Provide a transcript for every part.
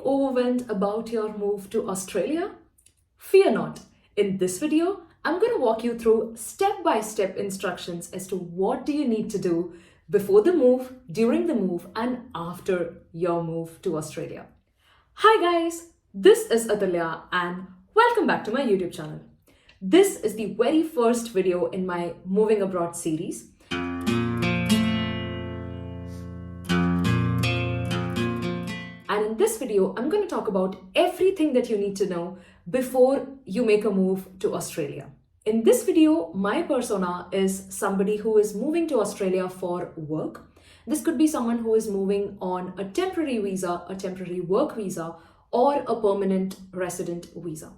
overwhelmed about your move to Australia? Fear not. In this video, I'm going to walk you through step-by-step instructions as to what do you need to do before the move, during the move, and after your move to Australia. Hi guys, this is Athulya and welcome back to my YouTube channel. This is the very first video in my Moving Abroad series. And in this video, I'm going to talk about everything that you need to know before you make a move to Australia. In this video, my persona is somebody who is moving to Australia for work. This could be someone who is moving on a temporary visa, a temporary work visa, or a permanent resident visa.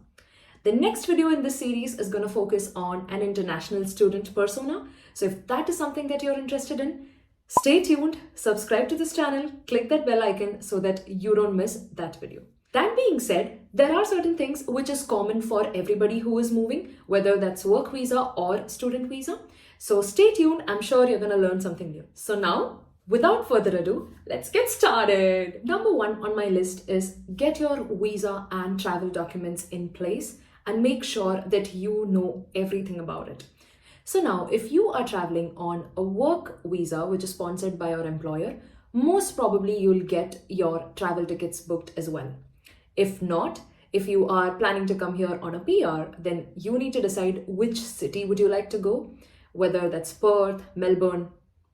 The next video in this series is going to focus on an international student persona. So if that is something that you're interested in, stay tuned, subscribe to this channel, click that bell icon so that you don't miss that video. That being said, there are certain things which is common for everybody who is moving, whether that's work visa or student visa. So stay tuned, I'm sure you're going to learn something new. So now, without further ado, let's get started. Number one on my list is get your visa and travel documents in place and make sure that you know everything about it. So now, if you are traveling on a work visa, which is sponsored by your employer, most probably you'll get your travel tickets booked as well. If not, if you are planning to come here on a PR, then you need to decide which city would you like to go, whether that's Perth, Melbourne,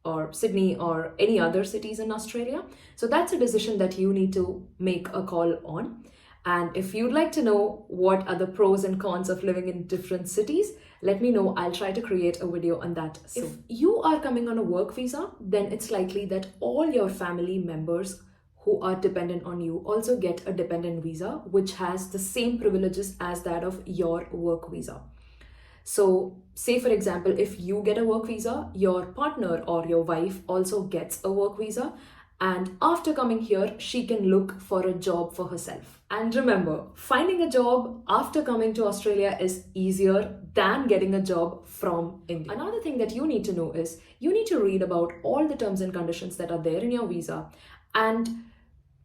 or Sydney, or any other cities in Australia. So that's a decision that you need to make a call on. And if you'd like to know what are the pros and cons of living in different cities, let me know. I'll try to create a video on that soon. If you are coming on a work visa, then it's likely that all your family members who are dependent on you also get a dependent visa, which has the same privileges as that of your work visa. So say for example, if you get a work visa, your partner or your wife also gets a work visa. And after coming here, she can look for a job for herself. And remember, finding a job after coming to Australia is easier than getting a job from India. Another thing that you need to know is you need to read about all the terms and conditions that are there in your visa and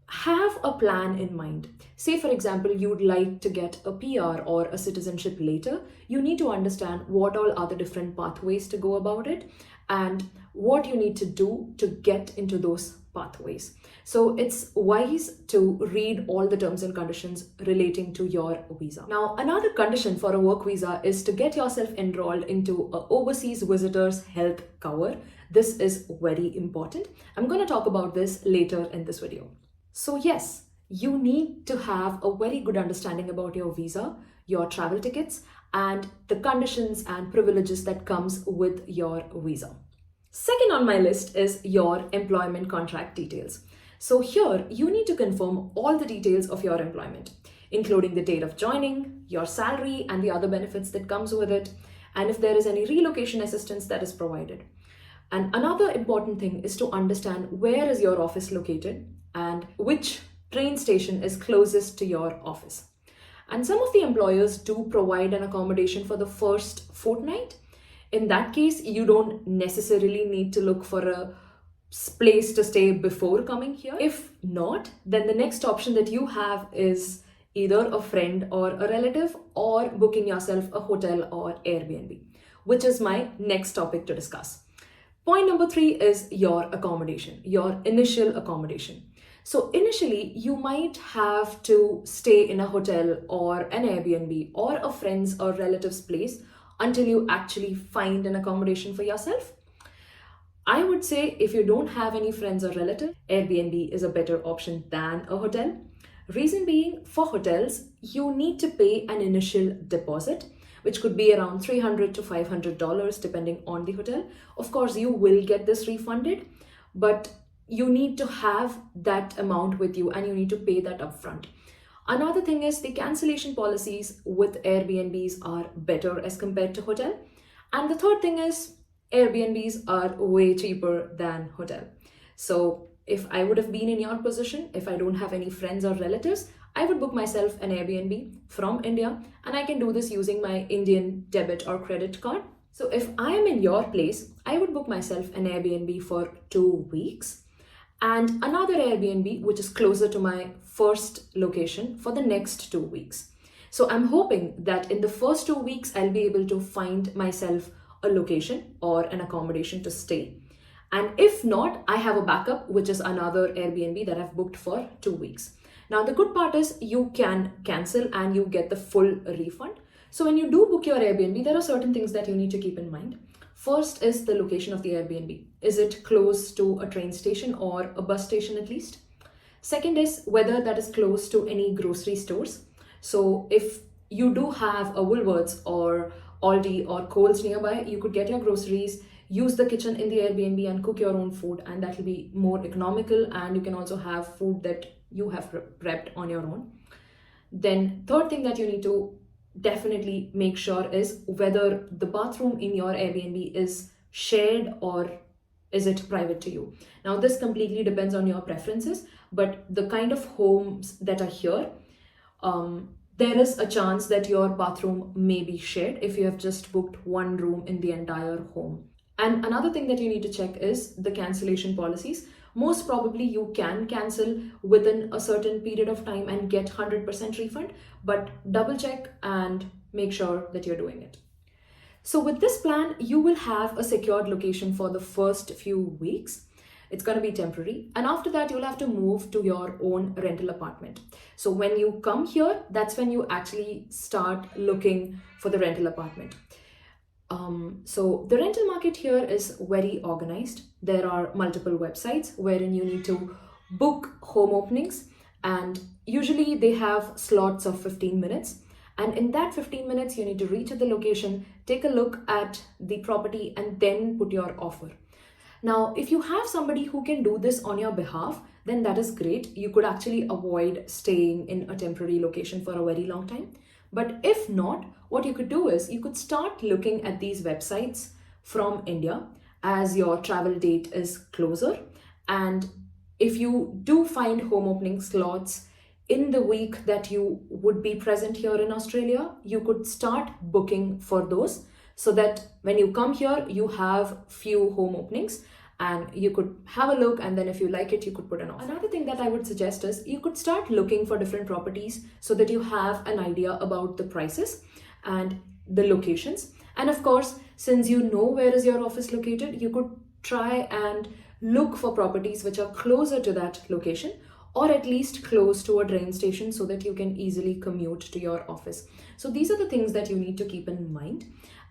have a plan in mind. Say for example, you'd like to get a PR or a citizenship later. You need to understand what all are the different pathways to go about it and what you need to do to get into those pathways. So it's wise to read all the terms and conditions relating to your visa. Now, another condition for a work visa is to get yourself enrolled into an overseas visitors health cover. This is very important. I'm going to talk about this later in this video. So yes, you need to have a very good understanding about your visa, your travel tickets, and the conditions and privileges that comes with your visa. Second on my list is your employment contract details. So here you need to confirm all the details of your employment, including the date of joining, your salary and the other benefits that comes with it, and if there is any relocation assistance that is provided. And another important thing is to understand where is your office located and which train station is closest to your office. And some of the employers do provide an accommodation for the first fortnight. In that case, you don't necessarily need to look for a place to stay before coming here. If not, then the next option that you have is either a friend or a relative or booking yourself a hotel or Airbnb, which is my next topic to discuss. Point number 3 is your accommodation, your initial accommodation. So initially, you might have to stay in a hotel or an Airbnb or a friend's or relative's place until you actually find an accommodation for yourself. I would say if you don't have any friends or relatives, Airbnb is a better option than a hotel. Reason being, for hotels, you need to pay an initial deposit, which could be around $300 to $500 depending on the hotel. Of course, you will get this refunded, but you need to have that amount with you and you need to pay that upfront. Another thing is the cancellation policies with Airbnbs are better as compared to hotel. And the third thing is Airbnbs are way cheaper than hotel. So if I would have been in your position, if I don't have any friends or relatives, I would book myself an Airbnb from India and I can do this using my Indian debit or credit card. So if I am in your place, I would book myself an Airbnb for 2 weeks. and another Airbnb which is closer to my first location for the next 2 weeks. So I'm hoping that in the first 2 weeks, I'll be able to find myself a location or an accommodation to stay. And if not, I have a backup, which is another Airbnb that I've booked for 2 weeks. Now, the good part is you can cancel and you get the full refund. So when you do book your Airbnb, there are certain things that you need to keep in mind. First is the location of the Airbnb. Is it close to a train station or a bus station at least? Second is whether that is close to any grocery stores. So if you do have a Woolworths or Aldi or Coles nearby, you could get your groceries, use the kitchen in the Airbnb and cook your own food, and that will be more economical, and you can also have food that you have prepped on your own. Then third thing that you need to definitely make sure is whether the bathroom in your Airbnb is shared or is it private to you. Now this completely depends on your preferences, but the kind of homes that are here, there is a chance that your bathroom may be shared if you have just booked one room in the entire home. And another thing that you need to check is the cancellation policies. Most probably you can cancel within a certain period of time and get 100% refund, but double check and make sure that you're doing it. So with this plan, you will have a secured location for the first few weeks. It's going to be temporary. And after that, you'll have to move to your own rental apartment. So when you come here, that's when you actually start looking for the rental apartment. So the rental market here is very organized. There are multiple websites wherein you need to book home openings, and usually they have slots of 15 minutes. And in that 15 minutes, you need to reach at the location, take a look at the property, and then put your offer. Now, if you have somebody who can do this on your behalf, then that is great. You could actually avoid staying in a temporary location for a very long time. But if not, what you could do is you could start looking at these websites from India as your travel date is closer. And if you do find home opening slots in the week that you would be present here in Australia, you could start booking for those so that when you come here, you have few home openings and you could have a look, and then if you like it, you could put an offer. Another thing that I would suggest is you could start looking for different properties so that you have an idea about the prices and the locations. And of course, since you know where is your office located, you could try and look for properties which are closer to that location, or at least close to a train station so that you can easily commute to your office. So these are the things that you need to keep in mind.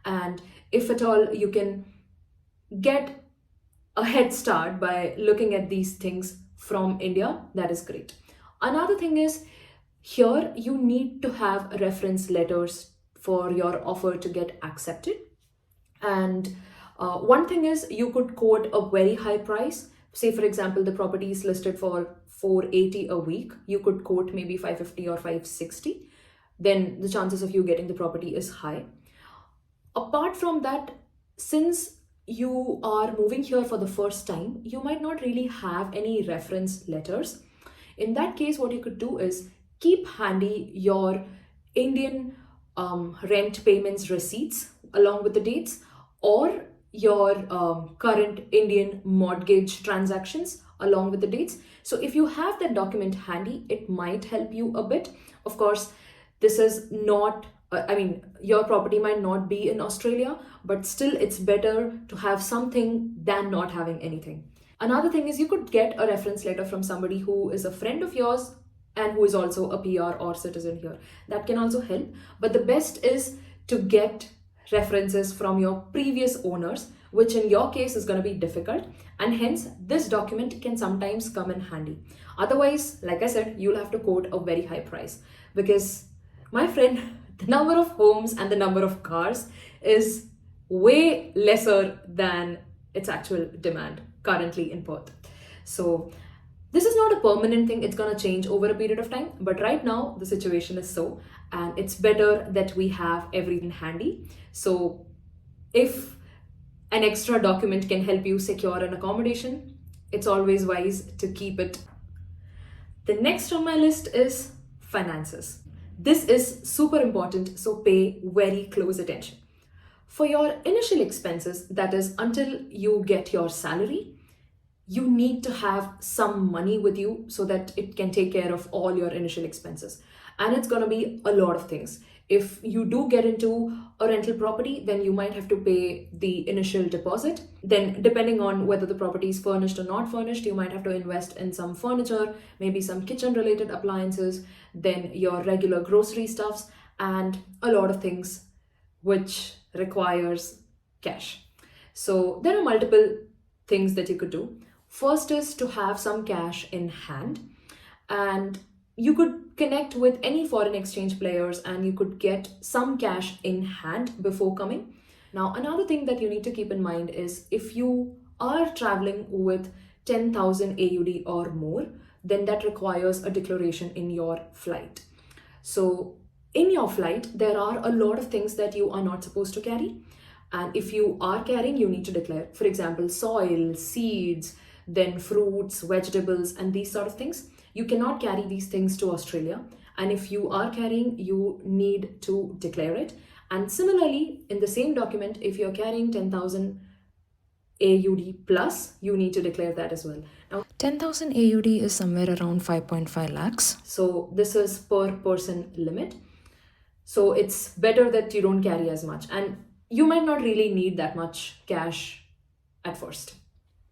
And if at all you can get a head start by looking at these things from India, that is great. Another thing is here you need to have reference letters for your offer to get accepted. And one thing is you could quote a very high price. Say for example, the property is listed for $480 a week. You could quote maybe $550 or $560. Then the chances of you getting the property is high. Apart from that, since you are moving here for the first time, you might not really have any reference letters. In that case, what you could do is keep handy your Indian rent payments receipts along with the dates, or your current Indian mortgage transactions along with the dates. So if you have that document handy, it might help you a bit. Of course, this is not your property might not be in Australia, but still it's better to have something than not having anything. Another thing is you could get a reference letter from somebody who is a friend of yours and who is also a PR or citizen here. That can also help. But the best is to get references from your previous owners, which in your case is going to be difficult. And hence, this document can sometimes come in handy. Otherwise, like I said, you'll have to quote a very high price because, my friend, the number of homes and the number of cars is way lesser than its actual demand currently in Perth. So this is not a permanent thing. It's going to change over a period of time. But right now, the situation is so, and it's better that we have everything handy. So if an extra document can help you secure an accommodation, it's always wise to keep it. The next on my list is finances. This is super important, so pay very close attention. For your initial expenses, that is until you get your salary, you need to have some money with you so that it can take care of all your initial expenses. And it's going to be a lot of things. If you do get into a rental property, then you might have to pay the initial deposit. Then, depending on whether the property is furnished or not furnished, you might have to invest in some furniture, maybe some kitchen related appliances, then your regular grocery stuffs, and a lot of things which requires cash. So, there are multiple things that you could do. First is to have some cash in hand, and you could connect with any foreign exchange players and you could get some cash in hand before coming. Now, another thing that you need to keep in mind is if you are traveling with 10,000 AUD or more, then that requires a declaration in your flight. So, in your flight, there are a lot of things that you are not supposed to carry. And if you are carrying, you need to declare. For example, soil, seeds, then fruits, vegetables, and these sort of things. You cannot carry these things to Australia. And if you are carrying, you need to declare it. And similarly, in the same document, if you're carrying 10,000 AUD plus, you need to declare that as well. Now, 10,000 AUD is somewhere around 5.5 lakhs. So this is per person limit. So it's better that you don't carry as much. And you might not really need that much cash at first.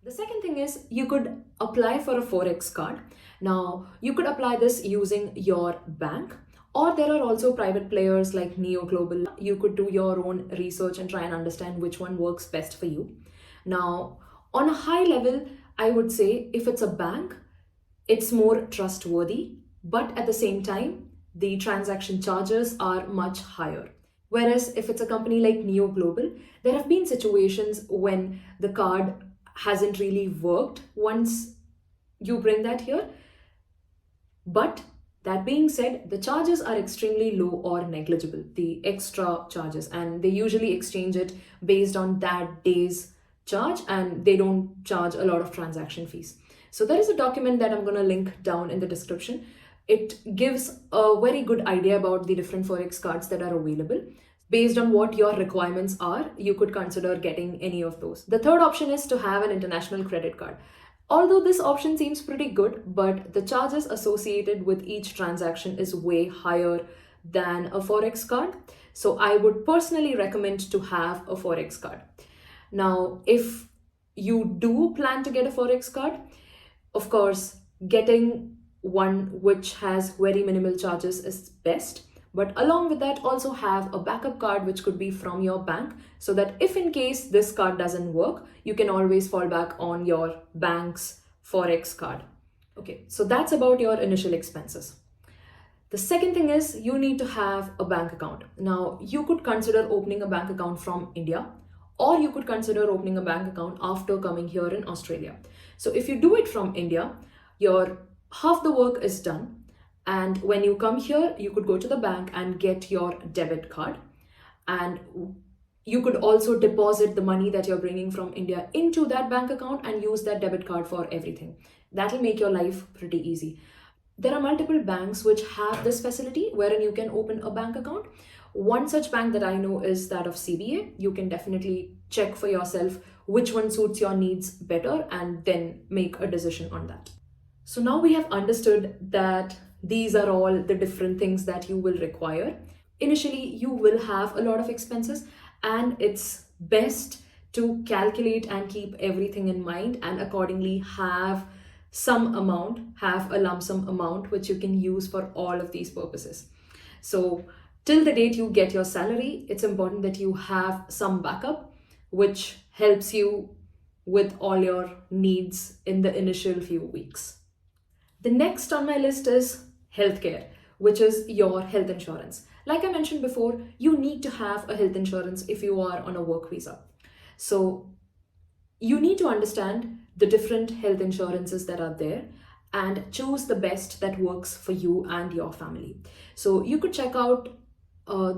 The second thing is you could apply for a Forex card. Now, you could apply this using your bank, or there are also private players like Neo Global. You could do your own research and try and understand which one works best for you. Now, on a high level, I would say if it's a bank, it's more trustworthy, but at the same time, the transaction charges are much higher. Whereas if it's a company like Neo Global, there have been situations when the card hasn't really worked once you bring that here. But that being said, the charges are extremely low or negligible, the extra charges, and they usually exchange it based on that day's charge and they don't charge a lot of transaction fees. So there is a document that I'm going to link down in the description. It gives a very good idea about the different Forex cards that are available. Based on what your requirements are, you could consider getting any of those. The third option is to have an international credit card. Although this option seems pretty good, but the charges associated with each transaction is way higher than a Forex card. So I would personally recommend to have a Forex card. Now, if you do plan to get a Forex card, of course, getting one which has very minimal charges is best. But along with that, also have a backup card which could be from your bank so that if in case this card doesn't work, you can always fall back on your bank's Forex card. Okay, so that's about your initial expenses. The second thing is you need to have a bank account. Now, you could consider opening a bank account from India, or you could consider opening a bank account after coming here in Australia. So if you do it from India, your half the work is done. And when you come here, you could go to the bank and get your debit card. And you could also deposit the money that you're bringing from India into that bank account and use that debit card for everything. That'll make your life pretty easy. There are multiple banks which have this facility wherein you can open a bank account. One such bank that I know is that of CBA. You can definitely check for yourself which one suits your needs better and then make a decision on that. So now we have understood that these are all the different things that you will require. Initially, you will have a lot of expenses, and it's best to calculate and keep everything in mind and accordingly have some amount, have a lump sum amount which you can use for all of these purposes. So till the date you get your salary, it's important that you have some backup which helps you with all your needs in the initial few weeks. The next on my list is healthcare, which is your health insurance. Like I mentioned before, you need to have a health insurance if you are on a work visa. So you need to understand the different health insurances that are there and choose the best that works for you and your family. So you could check out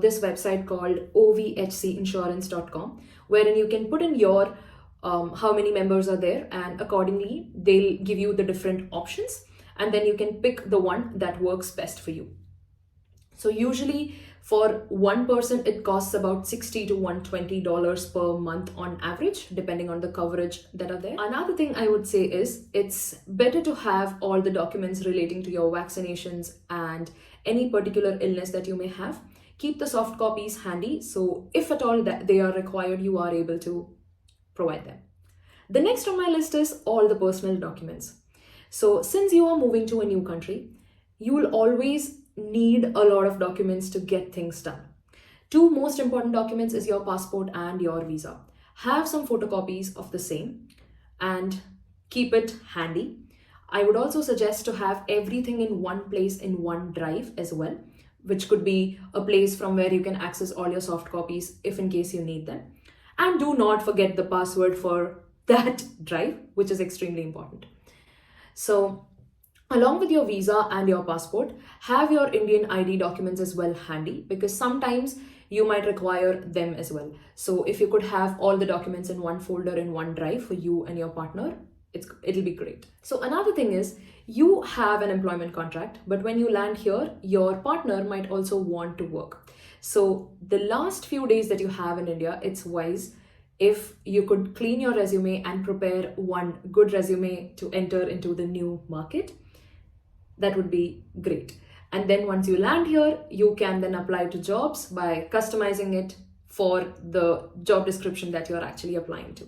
this website called ovhcinsurance.com, wherein you can put in your how many members are there, and accordingly they'll give you the different options, and then you can pick the one that works best for you. So usually for one person, it costs about $60 to $120 per month on average, depending on the coverage that are there. Another thing I would say is it's better to have all the documents relating to your vaccinations and any particular illness that you may have. Keep the soft copies handy, so if at all that they are required, you are able to provide them. The next on my list is all the personal documents. So since you are moving to a new country, you will always need a lot of documents to get things done. Two most important documents is your passport and your visa. Have some photocopies of the same and keep it handy. I would also suggest to have everything in one place in one drive as well, which could be a place from where you can access all your soft copies if in case you need them. And do not forget the password for that drive, which is extremely important. So along with your visa and your passport, have your Indian ID documents as well handy, because sometimes you might require them as well. So if you could have all the documents in one folder in one drive for you and your partner, it'll be great. So another thing is, you have an employment contract, but when you land here, your partner might also want to work. So the last few days that you have in India, it's wise if you could clean your resume and prepare one good resume to enter into the new market. That would be great. And then once you land here, you can then apply to jobs by customizing it for the job description that you're actually applying to.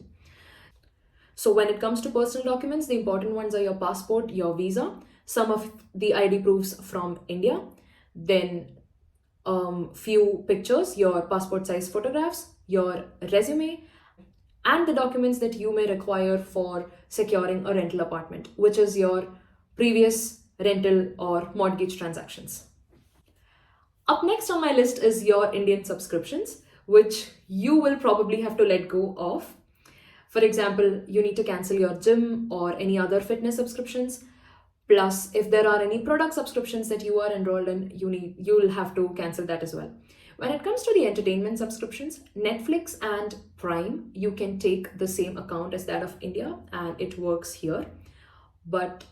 So when it comes to personal documents, the important ones are your passport, your visa, some of the ID proofs from India, then few pictures, your passport size photographs, your resume, and the documents that you may require for securing a rental apartment, which is your previous rental or mortgage transactions. Up next on my list is your Indian subscriptions, which you will probably have to let go of. For example, you need to cancel your gym or any other fitness subscriptions. Plus, if there are any product subscriptions that you are enrolled in, you will have to cancel that as well. When it comes to the entertainment subscriptions, Netflix and Prime, you can take the same account as that of India and it works here. But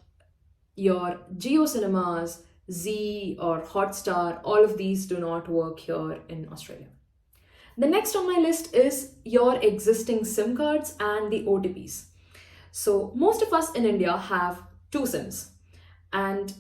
your Jio Cinemas, Z or Hotstar, all of these do not work here in Australia. The next on my list is your existing SIM cards and the OTPs. So most of us in India have two SIMs, and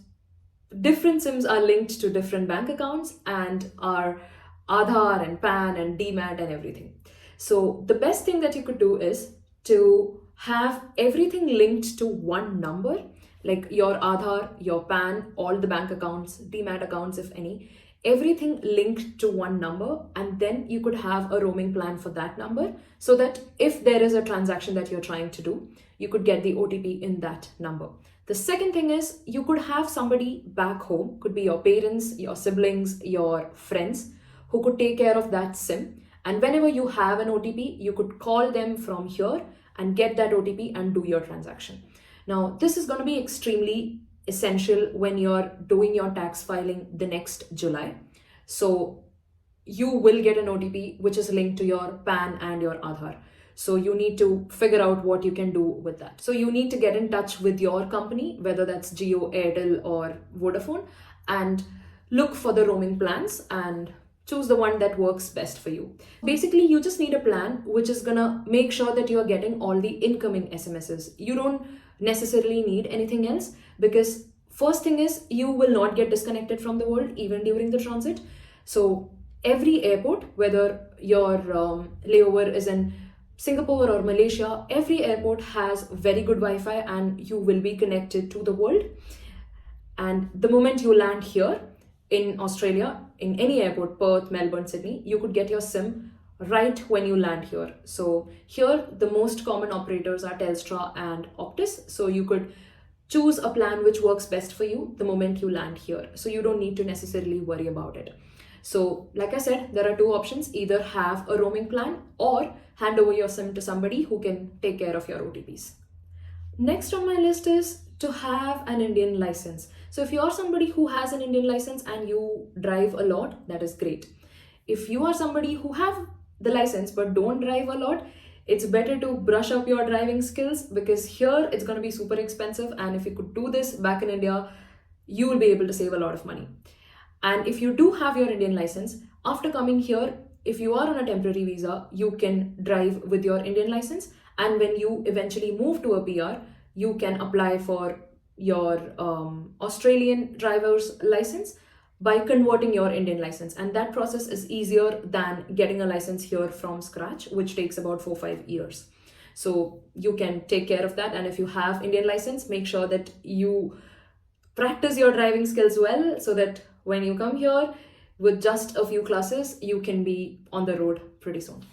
different SIMs are linked to different bank accounts and are Aadhaar and PAN and DMAT and everything. So the best thing that you could do is to have everything linked to one number, like your Aadhaar, your PAN, all the bank accounts, DMAT accounts if any, everything linked to one number, and then you could have a roaming plan for that number so that if there is a transaction that you're trying to do, you could get the OTP in that number. The second thing is you could have somebody back home, could be your parents, your siblings, your friends, who could take care of that SIM. And whenever you have an OTP, you could call them from here and get that OTP and do your transaction. Now, this is going to be extremely essential when you're doing your tax filing the next July. So you will get an OTP which is linked to your PAN and your Aadhaar. So you need to figure out what you can do with that. So you need to get in touch with your company, whether that's Jio, Airtel or Vodafone, and look for the roaming plans and choose the one that works best for you. Basically, you just need a plan which is gonna make sure that you are getting all the incoming SMSs. You don't necessarily need anything else, because first thing is you will not get disconnected from the world even during the transit. So every airport, whether your layover is in Singapore or Malaysia, every airport has very good Wi-Fi and you will be connected to the world. And the moment you land here in Australia, in any airport, Perth, Melbourne, Sydney, you could get your SIM right when you land here. So here the most common operators are Telstra and Optus. So you could choose a plan which works best for you the moment you land here. So you don't need to necessarily worry about it. So like I said, there are two options: either have a roaming plan or hand over your SIM to somebody who can take care of your OTPs. Next on my list is to have an Indian license. So if you are somebody who has an Indian license and you drive a lot, that is great. If you are somebody who have the license but don't drive a lot, it's better to brush up your driving skills, because here it's going to be super expensive, and if you could do this back in India, you will be able to save a lot of money. And if you do have your Indian license, after coming here, if you are on a temporary visa, you can drive with your Indian license. And when you eventually move to a PR, you can apply for your Australian driver's license by converting your Indian license. And that process is easier than getting a license here from scratch, which takes about 4-5 years. So you can take care of that. And if you have Indian license, make sure that you practice your driving skills well so that when you come here with just a few classes, you can be on the road pretty soon.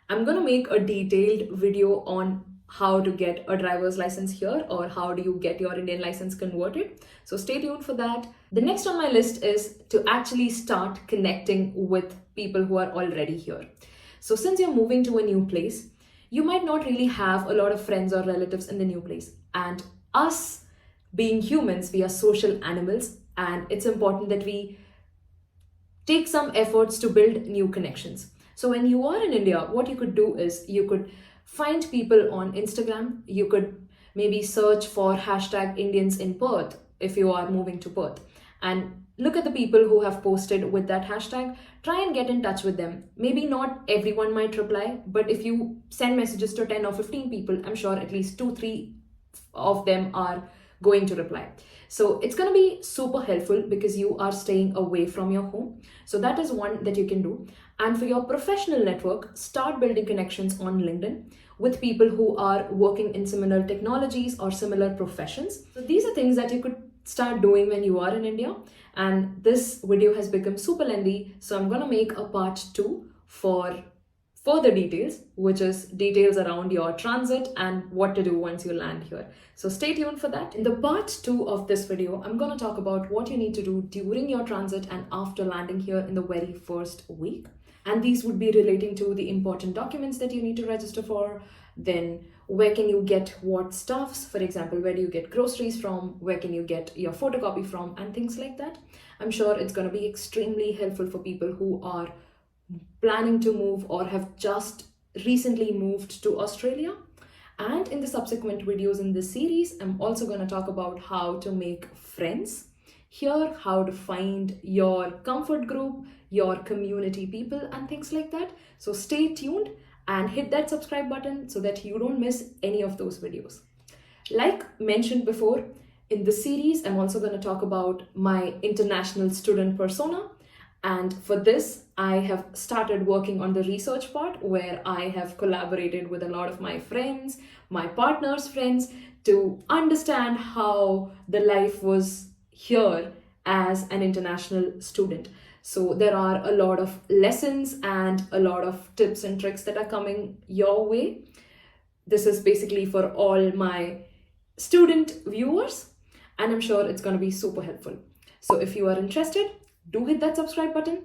I'm going to make a detailed video on how to get a driver's license here, or how do you get your Indian license converted. So stay tuned for that. The next on my list is to actually start connecting with people who are already here. So since you're moving to a new place, you might not really have a lot of friends or relatives in the new place. And us being humans, we are social animals, and it's important that we take some efforts to build new connections. So when you are in India, what you could do is you could find people on Instagram. You could maybe search for hashtag Indians in Perth if you are moving to Perth, and look at the people who have posted with that hashtag. Try and get in touch with them. Maybe not everyone might reply, but if you send messages to 10 or 15 people, I'm sure at least 2-3 of them are going to reply. So it's going to be super helpful because you are staying away from your home. So that is one that you can do. And for your professional network, start building connections on LinkedIn with people who are working in similar technologies or similar professions. So these are things that you could start doing when you are in India. And this video has become super lengthy, so I'm going to make a part 2 for further details, which is details around your transit and what to do once you land here. So stay tuned for that. In the part 2 of this video, I'm going to talk about what you need to do during your transit and after landing here in the very first week. And these would be relating to the important documents that you need to register for, then where can you get what stuffs, for example, where do you get groceries from, where can you get your photocopy from, and things like that. I'm sure it's going to be extremely helpful for people who are planning to move or have just recently moved to Australia. And in the subsequent videos in this series, I'm also going to talk about how to make friends here, how to find your comfort group, your community people, and things like that. So stay tuned and hit that subscribe button so that you don't miss any of those videos. Like mentioned before, in this series, I'm also going to talk about my international student persona. And for this, I have started working on the research part, where I have collaborated with a lot of my friends, my partner's friends, to understand how the life was here as an international student. So there are a lot of lessons and a lot of tips and tricks that are coming your way. This is basically for all my student viewers, and I'm sure it's going to be super helpful. So if you are interested, do hit that subscribe button,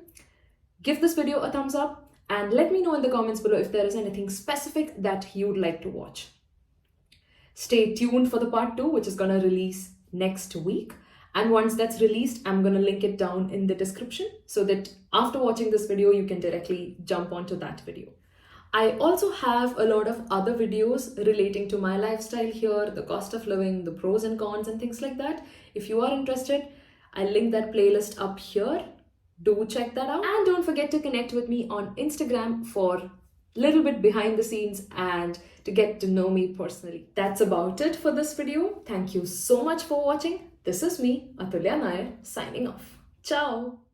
give this video a thumbs up, and let me know in the comments below if there is anything specific that you'd like to watch. Stay tuned for the part 2, which is going to release next week. And once that's released, I'm going to link it down in the description so that after watching this video, you can directly jump onto that video. I also have a lot of other videos relating to my lifestyle here, the cost of living, the pros and cons, and things like that. If you are interested, I'll link that playlist up here. Do check that out. And don't forget to connect with me on Instagram for a little bit behind the scenes and to get to know me personally. That's about it for this video. Thank you so much for watching. This is me, Athulya Nair, signing off. Ciao!